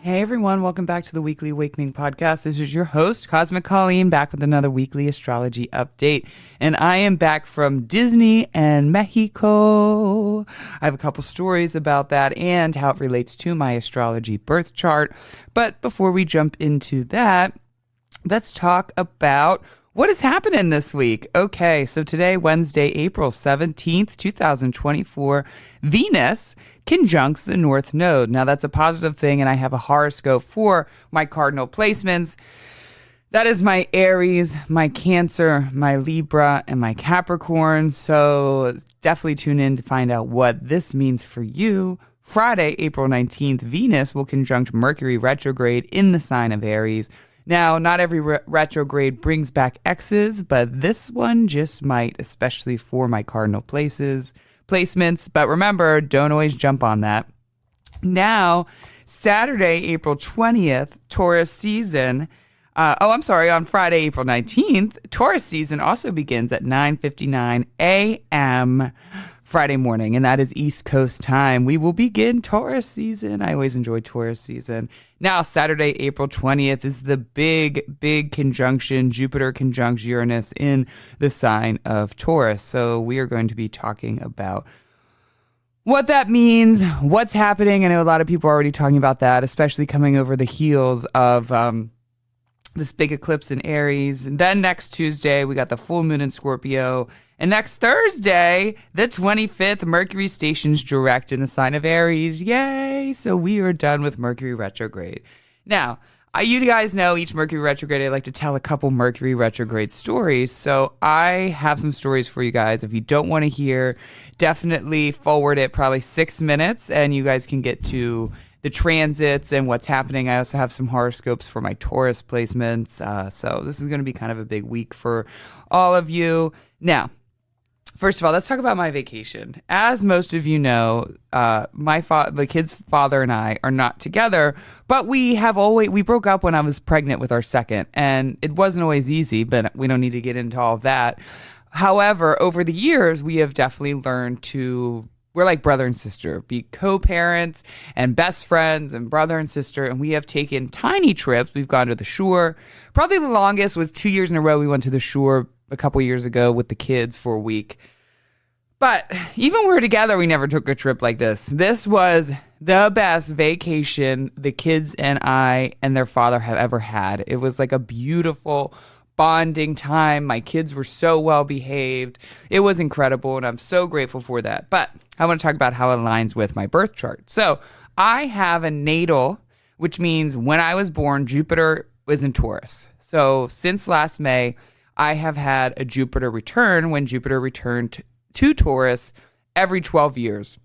Hey everyone, welcome back to the Weekly Awakening Podcast. This is your host, Cosmic Colleen, back with another weekly astrology update. And I am back from Disney and Mexico. I have a couple stories about that and how it relates to my astrology birth chart. But before we jump into that, let's talk about what is happening this week. Okay, so today, Wednesday, April 17th, 2024, Venus conjuncts the North Node. Now, that's a positive thing, and I have a horoscope for my cardinal placements. That is my Aries, my Cancer, my Libra, and my Capricorn. So definitely tune in to find out what this means for you. Friday, April 19th, Venus will conjunct Mercury retrograde in the sign of Aries. Now, not every retrograde brings back X's, but this one just might, especially for my cardinal placements. But remember, don't always jump on that. Now, Saturday, April 20th, Taurus season. On Friday, April 19th, Taurus season also begins at 9:59 a.m. Friday morning, and that is East Coast time. We will begin Taurus season. I always enjoy Taurus season. Now, Saturday, April 20th is the big conjunction. Jupiter conjuncts Uranus in the sign of Taurus. So we are going to be talking about what that means, what's happening. I know a lot of people are already talking about that, especially coming over the heels of this big eclipse in Aries. And then next Tuesday, we got the full moon in Scorpio. And next Thursday, the 25th, Mercury stations direct in the sign of Aries. Yay! So we are done with Mercury retrograde. Now, you guys know each Mercury retrograde, I like to tell a couple Mercury retrograde stories. So I have some stories for you guys. If you don't want to hear, definitely forward it probably 6 minutes and you guys can get to the transits and what's happening. I also have some horoscopes for my Taurus placements. So this is going to be kind of a big week for all of you. Now, first of all, let's talk about my vacation. As most of you know, the kid's father and I are not together, but we broke up when I was pregnant with our second, and it wasn't always easy, but we don't need to get into all of that. However, over the years, we have definitely learned we're like brother and sister, be co-parents and best friends and brother and sister. And we have taken tiny trips. We've gone to the shore. Probably the longest was 2 years in a row. We went to the shore a couple years ago with the kids for a week. But even when we were together, we never took a trip like this. This was the best vacation the kids and I and their father have ever had. It was like a beautiful bonding time. My kids were so well behaved. It was incredible, and I'm so grateful for that. But I want to talk about how it aligns with my birth chart. So I have a natal, which means when I was born, Jupiter was in Taurus. So since last May, I have had a Jupiter return when Jupiter returned to Taurus every 12 years.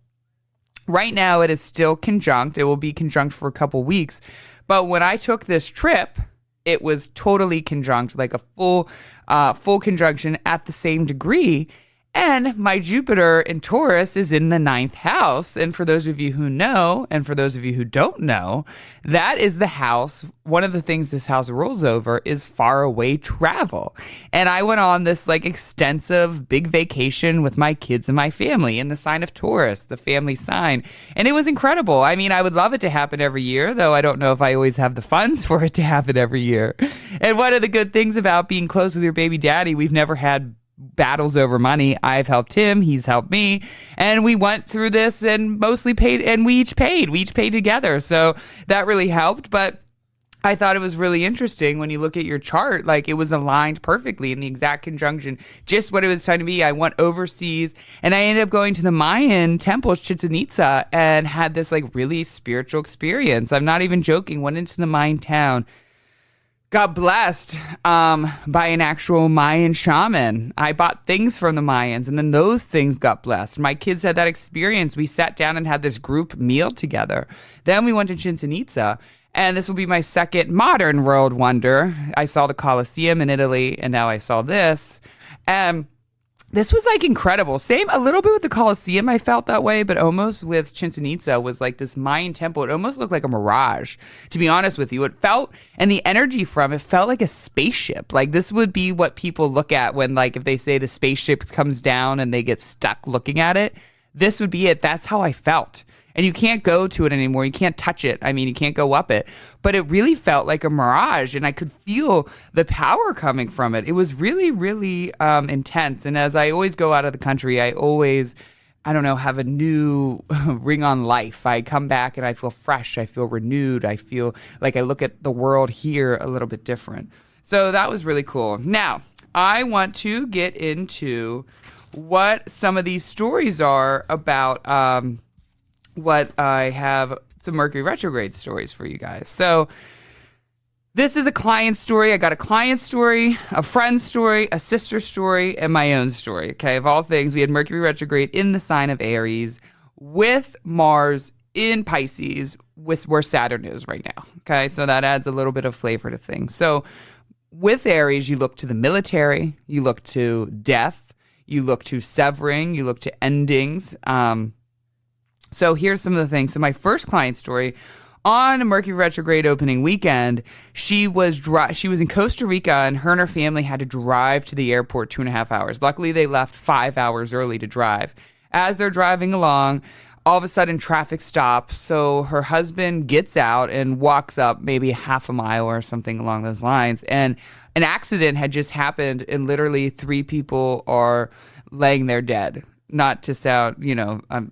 Right now, it is still conjunct. It will be conjunct for a couple weeks. But when I took this trip, it was totally conjunct, like a full conjunction at the same degree. And my Jupiter in Taurus is in the 9th house. And for those of you who know, and for those of you who don't know, that is the house. One of the things this house rolls over is faraway travel. And I went on this like extensive big vacation with my kids and my family in the sign of Taurus, the family sign. And it was incredible. I mean, I would love it to happen every year, though I don't know if I always have the funds for it to happen every year. And one of the good things about being close with your baby daddy, we've never had battles over money. I've helped him, he's helped me, and we went through this and mostly paid, and we each paid together. So that really helped. But I thought it was really interesting when you look at your chart, like it was aligned perfectly in the exact conjunction, just what it was trying to be. I went overseas and I ended up going to the Mayan temple, Chichen Itza, and had this like really spiritual experience. I'm not even joking. Went into the Mayan town, got blessed by an actual Mayan shaman. I bought things from the Mayans, and then those things got blessed. My kids had that experience. We sat down and had this group meal together. Then we went to Chichen Itza, and this will be my second modern world wonder. I saw the Colosseum in Italy, and now I saw this. This was like incredible. Same a little bit with the Colosseum. I felt that way, but almost with Chichen Itza was like this Mayan temple. It almost looked like a mirage, to be honest with you. It felt, and the energy from it felt like a spaceship. Like this would be what people look at when, like, if they say the spaceship comes down and they get stuck looking at it, this would be it. That's how I felt. and you can't go to it anymore. You can't touch it. I mean, you can't go up it. But it really felt like a mirage, and I could feel the power coming from it. It was really, really intense. And as I always go out of the country, I always, I don't know, have a new ring on life. I come back and I feel fresh. I feel renewed. I feel like I look at the world here a little bit different. So that was really cool. Now, I want to get into what some of these stories are about, what I have some Mercury retrograde stories for you guys. So this is a client story. I got a client story, a friend story, a sister story, and my own story. Okay, of all things, we had Mercury retrograde in the sign of Aries with Mars in Pisces, where Saturn is right now. Okay, so that adds a little bit of flavor to things. So with Aries, you look to the military, you look to death, you look to severing, you look to endings. So here's some of the things. So my first client story, on Mercury retrograde opening weekend, she was in Costa Rica, and her family had to drive to the airport 2.5 hours. Luckily, they left 5 hours early to drive. As they're driving along, all of a sudden traffic stops. So her husband gets out and walks up maybe half a mile or something along those lines. And an accident had just happened, and literally 3 people are laying there dead. Not to sound,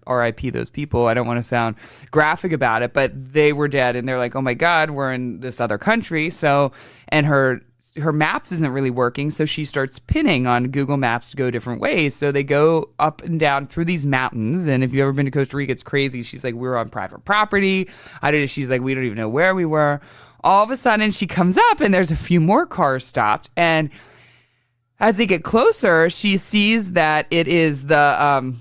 RIP those people. I don't want to sound graphic about it, but they were dead, and they're like, oh my God, we're in this other country. So, and her maps isn't really working. So she starts pinning on Google Maps to go different ways. So they go up and down through these mountains. And if you've ever been to Costa Rica, it's crazy. She's like, we're on private property. She's like, we don't even know where we were. All of a sudden she comes up, and there's a few more cars stopped. And as they get closer, she sees that it is the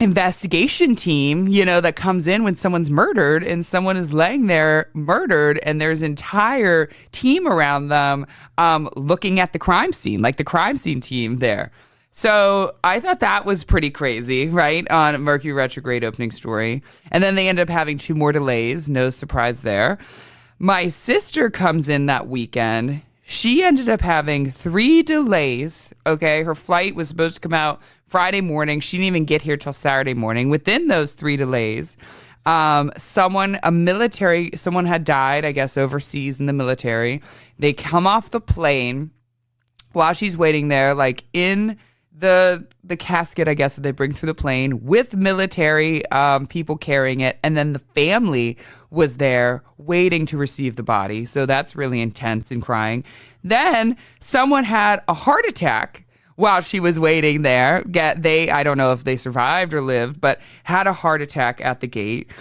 investigation team, that comes in when someone's murdered, and someone is laying there murdered, and there's an entire team around them looking at the crime scene, like the crime scene team there. So I thought that was pretty crazy, right, on Mercury retrograde opening story. And then they end up having 2 more delays. No surprise there. My sister comes in that weekend. She ended up having 3 delays, okay? Her flight was supposed to come out Friday morning. She didn't even get here till Saturday morning. Within those 3 delays, someone had died, I guess, overseas in the military. They come off the plane while she's waiting there, like in the casket, I guess, that they bring through the plane with military people carrying it. And then the family was there waiting to receive the body. So that's really intense and crying. Then someone had a heart attack while she was waiting there. I don't know if they survived or lived, but had a heart attack at the gate.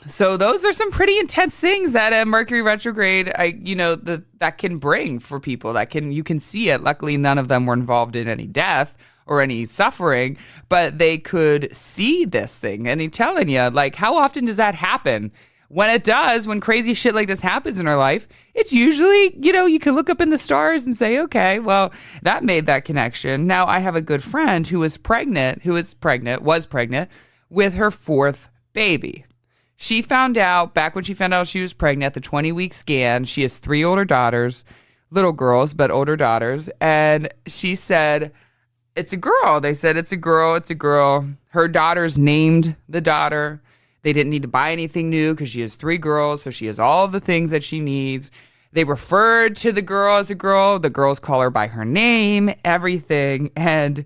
So those are some pretty intense things that a Mercury retrograde, that can bring for people. You can see it. Luckily, none of them were involved in any death or any suffering, but they could see this thing. And I'm telling you, like, how often does that happen? When it does, when crazy shit like this happens in our life, it's usually, you can look up in the stars and say, okay, well, that made that connection. Now, I have a good friend who was pregnant with her 4th baby. She found out, back when she found out she was pregnant, at the 20-week scan, she has 3 older daughters, little girls, but older daughters. And she said, it's a girl. They said, it's a girl. Her daughters named the daughter. They didn't need to buy anything new because she has 3 girls, so she has all the things that she needs. They referred to the girl as a girl. The girls call her by her name, everything. And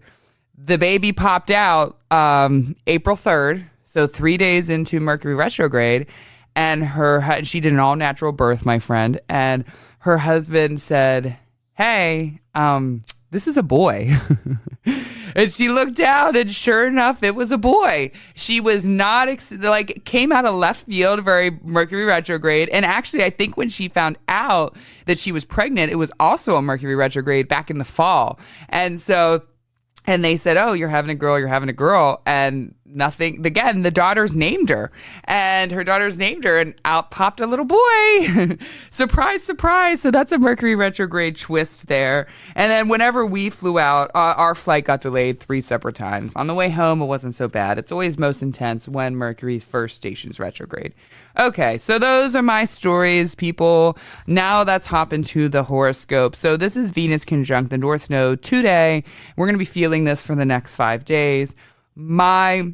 the baby popped out April 3rd. So 3 days into Mercury retrograde, and she did an all-natural birth, my friend, and her husband said, hey, this is a boy. And she looked down, and sure enough, it was a boy. She was not, came out of left field, very Mercury retrograde. And actually, I think when she found out that she was pregnant, it was also a Mercury retrograde back in the fall. And they said, oh, you're having a girl. And nothing, again, the daughters named her. And her daughters named her, and out popped a little boy. Surprise, surprise. So that's a Mercury retrograde twist there. And then whenever we flew out, our flight got delayed 3 separate times. On the way home, it wasn't so bad. It's always most intense when Mercury first stations retrograde. Okay, so those are my stories, people. Now let's hop into the horoscope. So this is Venus conjunct the North Node today. We're going to be feeling this for the next 5 days. My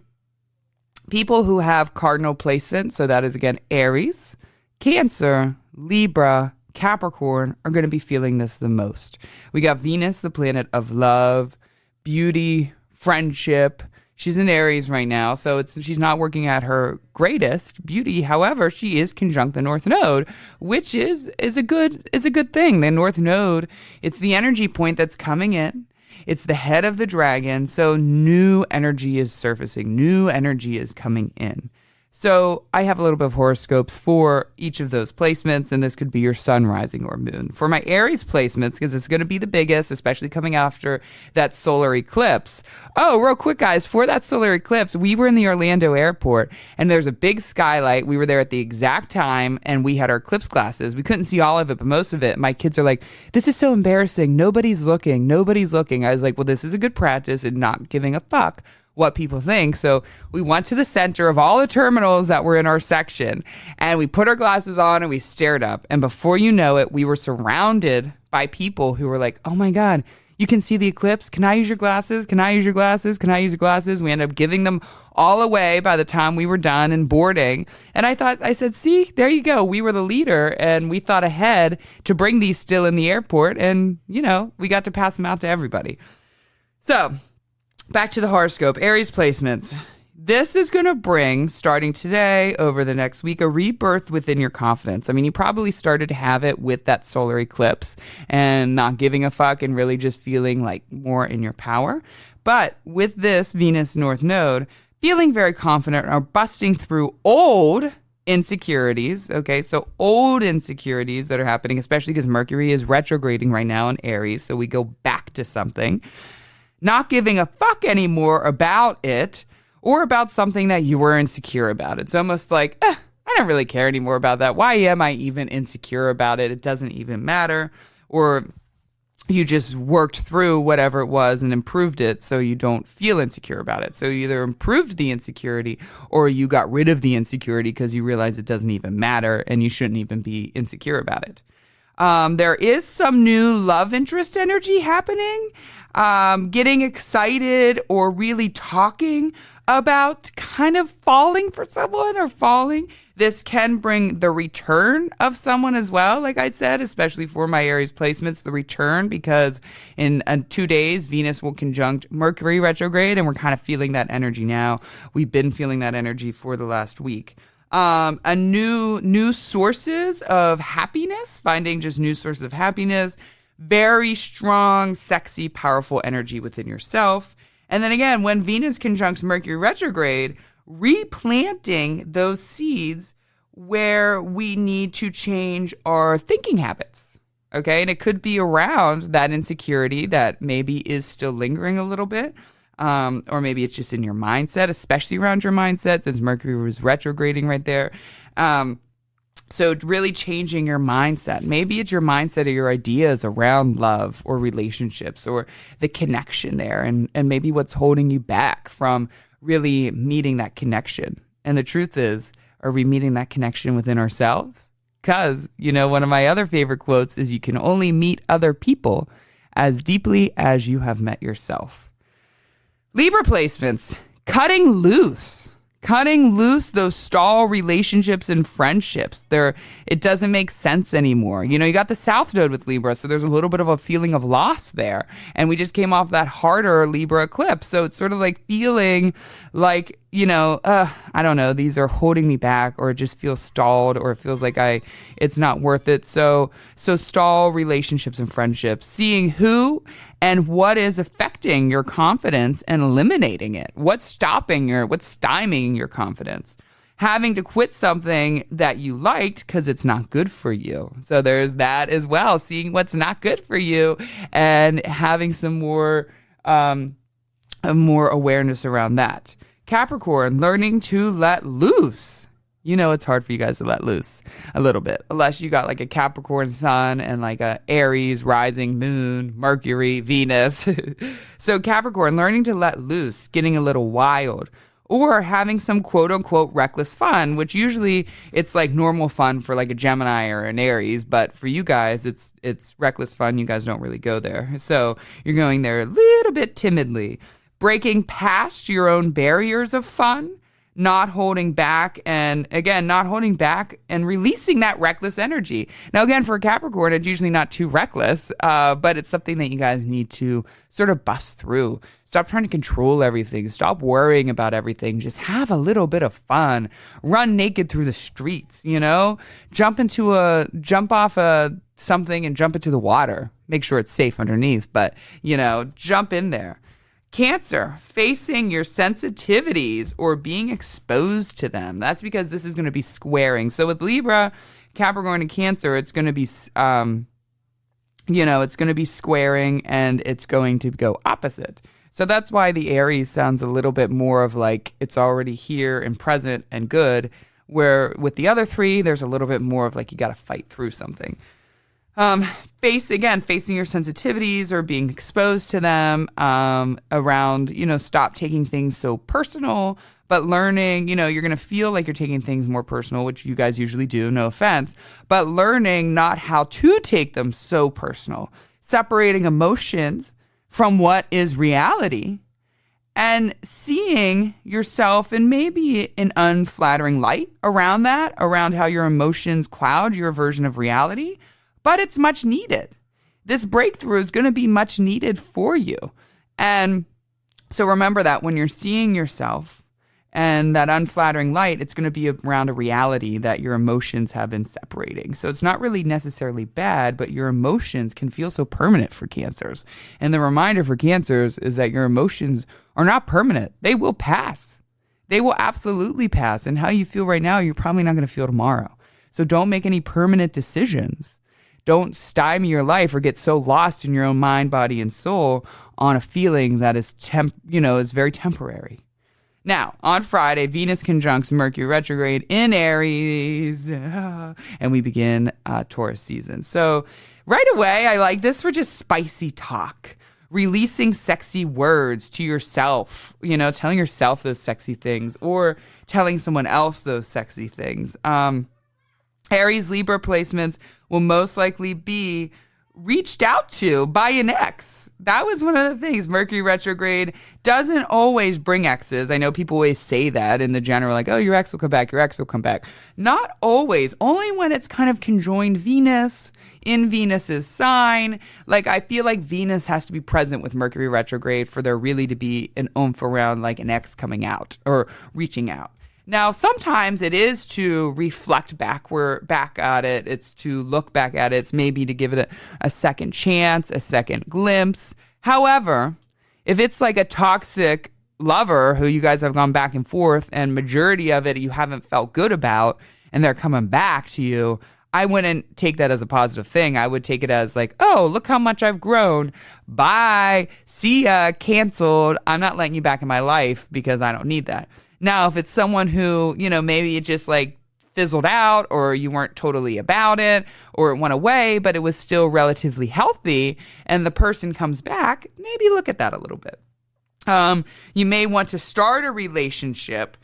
People who have cardinal placement, so that is again Aries, Cancer, Libra, Capricorn, are going to be feeling this the most. We got Venus, the planet of love, beauty, friendship. She's in Aries right now, so she's not working at her greatest beauty. However, she is conjunct the North Node, which is a good thing. The North Node, it's the energy point that's coming in. It's the head of the dragon, so new energy is surfacing. New energy is coming in. So I have a little bit of horoscopes for each of those placements, and this could be your sun, rising, or moon. For my Aries placements, because it's going to be the biggest, especially coming after that solar eclipse. Oh, real quick, guys, for that solar eclipse, we were in the Orlando airport, and there's a big skylight. We were there at the exact time, and we had our eclipse glasses. We couldn't see all of it, but most of it. My kids are like, this is so embarrassing. Nobody's looking. Nobody's looking. I was like, well, this is a good practice in not giving a fuck what people think. So we went to the center of all the terminals that were in our section, and we put our glasses on and we stared up. And before you know it, we were surrounded by people who were like, oh my God, you can see the eclipse. Can I use your glasses? Can I use your glasses? Can I use your glasses? We ended up giving them all away by the time we were done and boarding. And I said, see, there you go. We were the leader, and we thought ahead to bring these still in the airport. And, we got to pass them out to everybody. So back to the horoscope, Aries placements. This is going to bring, starting today, over the next week, a rebirth within your confidence. I mean, you probably started to have it with that solar eclipse and not giving a fuck and really just feeling like more in your power. But with this Venus North Node, feeling very confident or busting through old insecurities. Okay, so old insecurities that are happening, especially because Mercury is retrograding right now in Aries. So we go back to something. Not giving a fuck anymore about it or about something that you were insecure about. It's almost like, I don't really care anymore about that. Why am I even insecure about it? It doesn't even matter. Or you just worked through whatever it was and improved it so you don't feel insecure about it. So you either improved the insecurity or you got rid of the insecurity because you realize it doesn't even matter and you shouldn't even be insecure about it. There is some new love interest energy happening. Getting excited or really talking about kind of falling for someone or falling. This can bring the return of someone as well, like I said, especially for my Aries placements, the return, because in 2 days, Venus will conjunct Mercury retrograde, and we're kind of feeling that energy now. We've been feeling that energy for the last week. A new sources of happiness, finding just new sources of happiness. Very strong, sexy, powerful energy within yourself. And then again, when Venus conjuncts Mercury retrograde, replanting those seeds where we need to change our thinking habits. Okay, and it could be around that insecurity that maybe is still lingering a little bit. Or maybe it's just in your mindset, especially around your mindset, since Mercury was retrograding right there. So really changing your mindset. Maybe it's your mindset or your ideas around love or relationships or the connection there, and maybe what's holding you back from really meeting that connection. And the truth is, are we meeting that connection within ourselves? Because, one of my other favorite quotes is, you can only meet other people as deeply as you have met yourself. Libra placements, cutting loose those stall relationships and friendships. It doesn't make sense anymore. You got the South Node with Libra, so there's a little bit of a feeling of loss there. And we just came off that harder Libra eclipse. So it's sort of like feeling like, I don't know, these are holding me back, or it just feels stalled, or it feels like it's not worth it. So stall relationships and friendships, seeing who and what is affecting your confidence and eliminating it. What's stymieing your confidence? Having to quit something that you liked because it's not good for you. So there's that as well, seeing what's not good for you and having some more awareness around that. Capricorn, learning to let loose. It's hard for you guys to let loose a little bit, unless you got like a Capricorn sun and like a Aries rising moon, Mercury, Venus. So Capricorn, learning to let loose, getting a little wild, or having some quote unquote reckless fun, which usually it's like normal fun for like a Gemini or an Aries. But for you guys, it's reckless fun. You guys don't really go there. So you're going there a little bit timidly, breaking past your own barriers of fun. not holding back, and again, not holding back and releasing that reckless energy. Now, again, for a Capricorn, it's usually not too reckless, but it's something that you guys need to sort of bust through. Stop trying to control everything. Stop worrying about everything. Just have a little bit of fun. Run naked through the streets, jump off something and jump into the water. Make sure it's safe underneath, but, jump in there. Cancer, facing your sensitivities or being exposed to them. That's because this is going to be squaring. So with Libra, Capricorn, and Cancer, it's going to be, it's going to be squaring and it's going to go opposite. So that's why the Aries sounds a little bit more of like it's already here and present and good, where with the other three, there's a little bit more of like you got to fight through something. Facing your sensitivities or being exposed to them, around, stop taking things so personal, but learning, you're going to feel like you're taking things more personal, which you guys usually do, no offense, but learning not how to take them so personal, separating emotions from what is reality and seeing yourself in maybe an unflattering light around that, around how your emotions cloud your version of reality. But it's much needed. This breakthrough is going to be much needed for you. And so remember that when you're seeing yourself and that unflattering light, it's going to be around a reality that your emotions have been separating. So it's not really necessarily bad, but your emotions can feel so permanent for Cancers. And the reminder for Cancers is that your emotions are not permanent. They will pass. They will absolutely pass. And how you feel right now, you're probably not going to feel tomorrow. So don't make any permanent decisions. Don't stymie your life or get so lost in your own mind, body, and soul on a feeling that is is very temporary. Now, on Friday, Venus conjuncts Mercury retrograde in Aries, and we begin Taurus season. So right away, I like this for just spicy talk, releasing sexy words to yourself, telling yourself those sexy things or telling someone else those sexy things. Aries Libra placements will most likely be reached out to by an ex. That was one of the things. Mercury retrograde doesn't always bring exes. I know people always say that in the general, like, oh, your ex will come back, your ex will come back. Not always, only when it's kind of conjoined Venus, in Venus's sign. Like, I feel like Venus has to be present with Mercury retrograde for there really to be an oomph around like an ex coming out or reaching out. Now, sometimes it is to reflect back at it. It's to look back at it. It's maybe to give it a second chance, a second glimpse. However, if it's like a toxic lover who you guys have gone back and forth and majority of it you haven't felt good about and they're coming back to you, I wouldn't take that as a positive thing. I would take it as like, oh, look how much I've grown. Bye. See ya. Canceled. I'm not letting you back in my life because I don't need that. Now, if it's someone who, maybe it just like fizzled out or you weren't totally about it or it went away, but it was still relatively healthy and the person comes back, maybe look at that a little bit. You may want to start a relationship.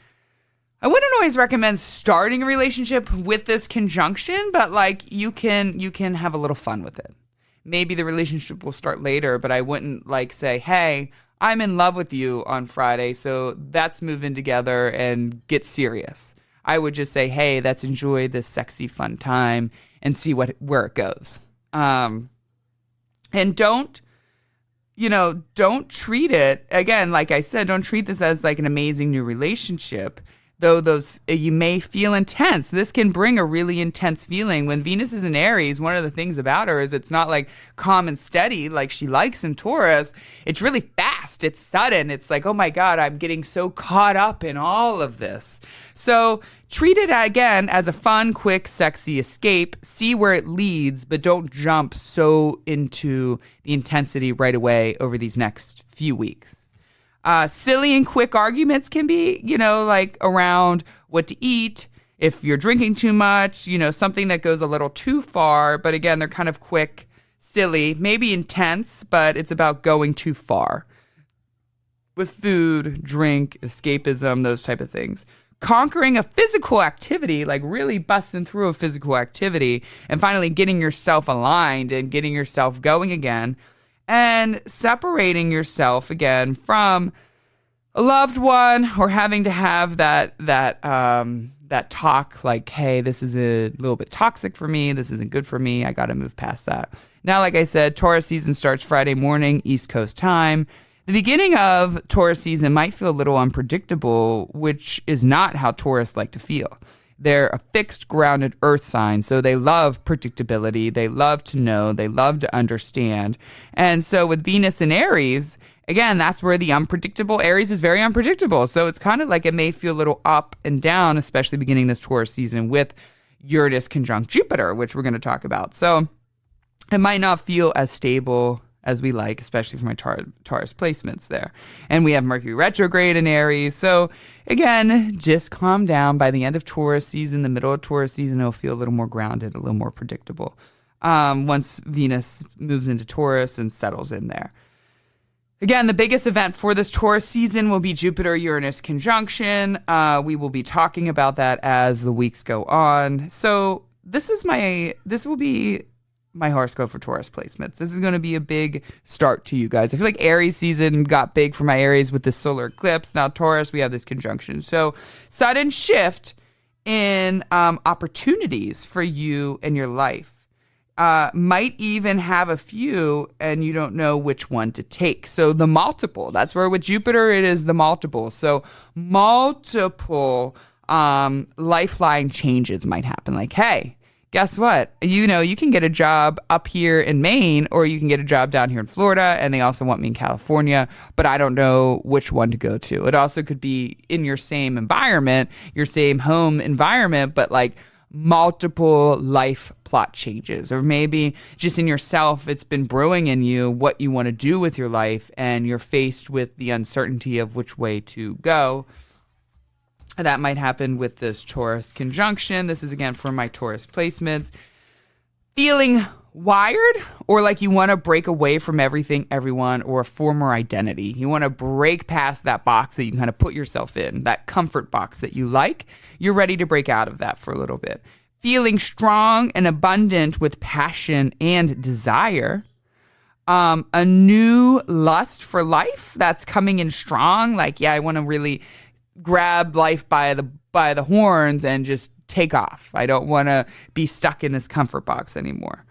I wouldn't always recommend starting a relationship with this conjunction, but like you can have a little fun with it. Maybe the relationship will start later, but I wouldn't like say, hey, I'm in love with you on Friday, so let's move in together and get serious. I would just say, hey, let's enjoy this sexy, fun time and see where it goes. And don't treat it, again, like I said, don't treat this as like an amazing new relationship. Though you may feel intense. This can bring a really intense feeling. When Venus is in Aries, one of the things about her is it's not like calm and steady like she likes in Taurus. It's really fast. It's sudden. It's like, oh my God, I'm getting so caught up in all of this. So treat it again as a fun, quick, sexy escape. See where it leads, but don't jump so into the intensity right away over these next few weeks. Silly and quick arguments can be, like around what to eat, if you're drinking too much, something that goes a little too far. But again, they're kind of quick, silly, maybe intense, but it's about going too far with food, drink, escapism, those type of things. Conquering a physical activity, like really busting through a physical activity and finally getting yourself aligned and getting yourself going again. And separating yourself again from a loved one or having to have that talk like, hey, this is a little bit toxic for me. This isn't good for me. I got to move past that. Now, like I said, Taurus season starts Friday morning, East Coast time. The beginning of Taurus season might feel a little unpredictable, which is not how Taurus like to feel. They're a fixed, grounded earth sign, so they love predictability. They love to know. They love to understand. And so with Venus in Aries, again, that's where the unpredictable, Aries is very unpredictable. So it's kind of like it may feel a little up and down, especially beginning this Taurus season with Uranus conjunct Jupiter, which we're going to talk about. So it might not feel as stable as we like, especially for my Taurus placements there. And we have Mercury retrograde in Aries. So again, just calm down. By the end of Taurus season, the middle of Taurus season, it'll feel a little more grounded, a little more predictable. Once Venus moves into Taurus and settles in there. Again, the biggest event for this Taurus season will be Jupiter-Uranus conjunction. We will be talking about that as the weeks go on. So this will be my horoscope for Taurus placements. This is going to be a big start to you guys. I feel like Aries season got big for my Aries with the solar eclipse. Now Taurus, we have this conjunction. So sudden shift in opportunities for you in your life. Might even have a few and you don't know which one to take. So the multiple, that's where with Jupiter, it is the multiple. So multiple lifeline changes might happen. Like, hey, guess what? You can get a job up here in Maine or you can get a job down here in Florida, and they also want me in California, but I don't know which one to go to. It also could be in your same environment, your same home environment, but like multiple life plot changes, or maybe just in yourself, it's been brewing in you what you want to do with your life, and you're faced with the uncertainty of which way to go. That might happen with this Taurus conjunction. This is, again, for my Taurus placements. Feeling wired, or like you want to break away from everything, everyone, or a former identity. You want to break past that box that you kind of put yourself in, that comfort box that you like. You're ready to break out of that for a little bit. Feeling strong and abundant with passion and desire. A new lust for life that's coming in strong. Like, yeah, I want to really grab life by the horns and just take off. I don't want to be stuck in this comfort box anymore.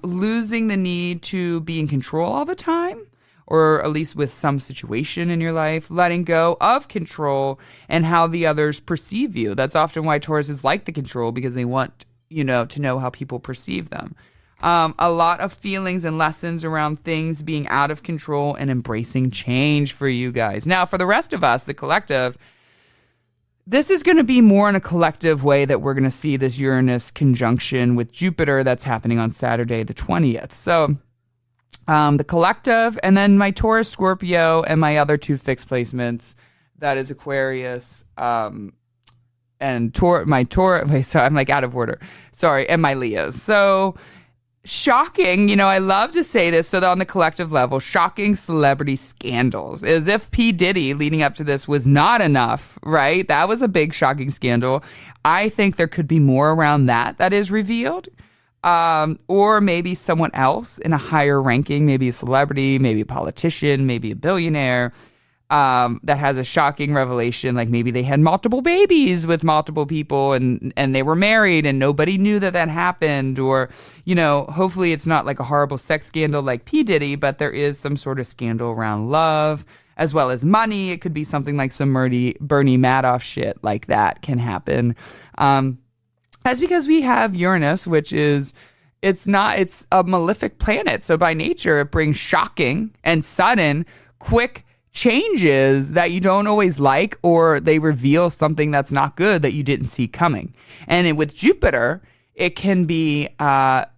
Losing the need to be in control all the time, or at least with some situation in your life. Letting go of control and how the others perceive you. That's often why Tauruses like the control, because they want, to know how people perceive them. A lot of feelings and lessons around things being out of control and embracing change for you guys. Now, for the rest of us, the collective, this is going to be more in a collective way that we're going to see this Uranus conjunction with Jupiter that's happening on Saturday, the 20th. So the collective, and then my Taurus, Scorpio, and my other two fixed placements, that is Aquarius, and I'm like out of order. Sorry, and my Leos. So shocking, I love to say this, so on the collective level, shocking celebrity scandals. As if P. Diddy leading up to this was not enough, right? That was a big shocking scandal. I think there could be more around that is revealed. Or maybe someone else in a higher ranking, maybe a celebrity, maybe a politician, maybe a billionaire, that has a shocking revelation, like maybe they had multiple babies with multiple people and they were married and nobody knew that happened, or, hopefully it's not like a horrible sex scandal like P. Diddy, but there is some sort of scandal around love as well as money. It could be something like some Bernie Madoff shit like that can happen. That's because we have Uranus, which is, it's a malefic planet. So by nature, it brings shocking and sudden, quick changes that you don't always like, or they reveal something that's not good that you didn't see coming. And with Jupiter, it can be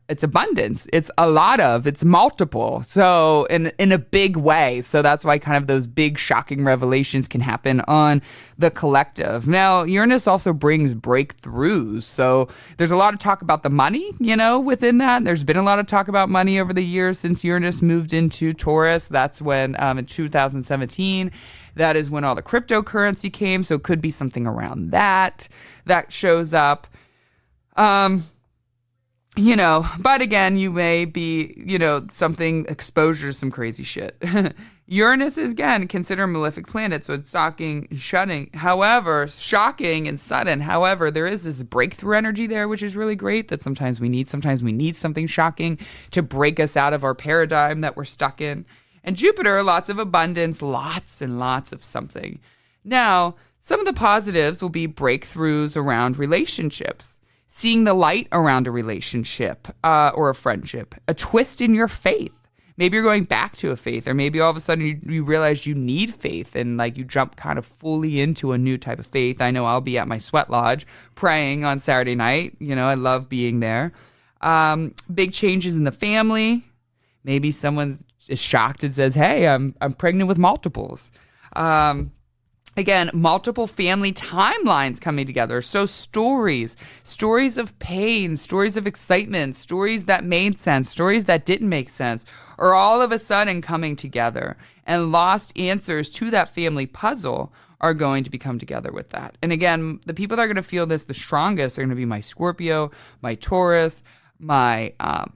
it's abundance, it's a lot of, it's multiple, so in a big way. So that's why kind of those big shocking revelations can happen on the collective. Now Uranus also brings breakthroughs, so there's a lot of talk about the money, within that. There's been a lot of talk about money over the years since Uranus moved into Taurus. That's when in 2017, that is when all the cryptocurrency came, so it could be something around that shows up. But again, you may be, something exposure to some crazy shit. Uranus is, again, considered a malefic planet, so it's shutting. However, shocking and sudden. However, there is this breakthrough energy there, which is really great that sometimes we need. Sometimes we need something shocking to break us out of our paradigm that we're stuck in. And Jupiter, lots of abundance, lots and lots of something. Now, some of the positives will be breakthroughs around relationships. Seeing the light around a relationship or a friendship, a twist in your faith. Maybe you're going back to a faith, or maybe all of a sudden you realize you need faith and like you jump kind of fully into a new type of faith. I know I'll be at my sweat lodge praying on Saturday night. I love being there. Big changes in the family. Maybe someone is shocked and says, hey, I'm pregnant with multiples. Again, multiple family timelines coming together. So stories of pain, stories of excitement, stories that made sense, stories that didn't make sense, are all of a sudden coming together. And lost answers to that family puzzle are going to become together with that. And again, the people that are going to feel this the strongest are going to be my Scorpio, my Taurus, my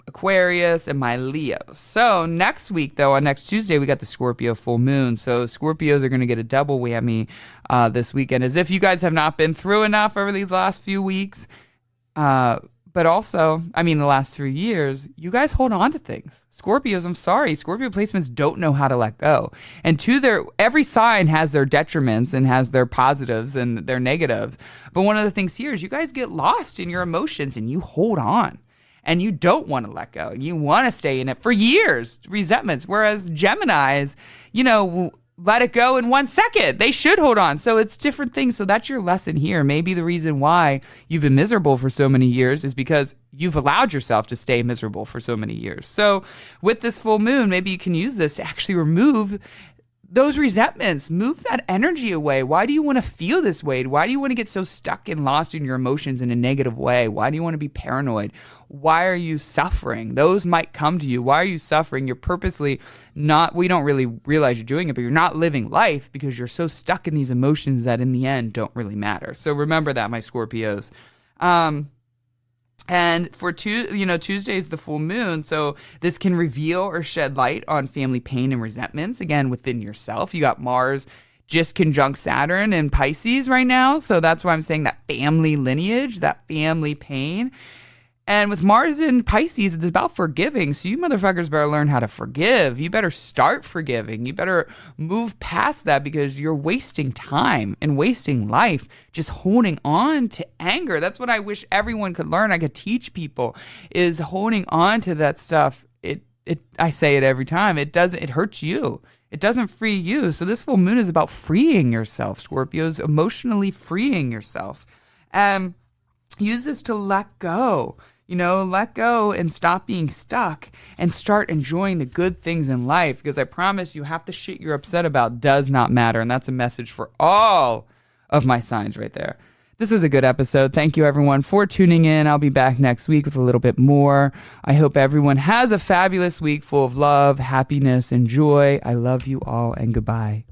Aquarius, and my Leo. So next week, though, on next Tuesday, we got the Scorpio full moon. So Scorpios are going to get a double whammy this weekend, as if you guys have not been through enough over these last few weeks. But also, the last 3 years, you guys hold on to things. Scorpios, I'm sorry. Scorpio placements don't know how to let go. And every sign has their detriments and has their positives and their negatives. But one of the things here is you guys get lost in your emotions and you hold on. And you don't want to let go. You want to stay in it for years, resentments. Whereas Geminis, let it go in 1 second. They should hold on. So it's different things. So that's your lesson here. Maybe the reason why you've been miserable for so many years is because you've allowed yourself to stay miserable for so many years. So with this full moon, maybe you can use this to actually remove those resentments, move that energy away. Why do you want to feel this way? Why do you want to get so stuck and lost in your emotions in a negative way? Why do you want to be paranoid? Why are you suffering? Those might come to you. Why are you suffering? You're purposely we don't really realize you're doing it, but you're not living life because you're so stuck in these emotions that in the end don't really matter. So remember that, my Scorpios. And for Tuesday is the full moon, so this can reveal or shed light on family pain and resentments, again, within yourself. You got Mars just conjunct Saturn in Pisces right now, so that's why I'm saying that family lineage, that family pain. And with Mars in Pisces, it's about forgiving. So you motherfuckers better learn how to forgive. You better start forgiving. You better move past that because you're wasting time and wasting life just holding on to anger. That's what I wish everyone could learn. I could teach people is holding on to that stuff. I say it every time. It hurts you. It doesn't free you. So this full moon is about freeing yourself, Scorpios, emotionally freeing yourself. Use this to let go. Let go and stop being stuck and start enjoying the good things in life, because I promise you, half the shit you're upset about does not matter. And that's a message for all of my signs right there. This was a good episode. Thank you, everyone, for tuning in. I'll be back next week with a little bit more. I hope everyone has a fabulous week full of love, happiness, and joy. I love you all, and goodbye.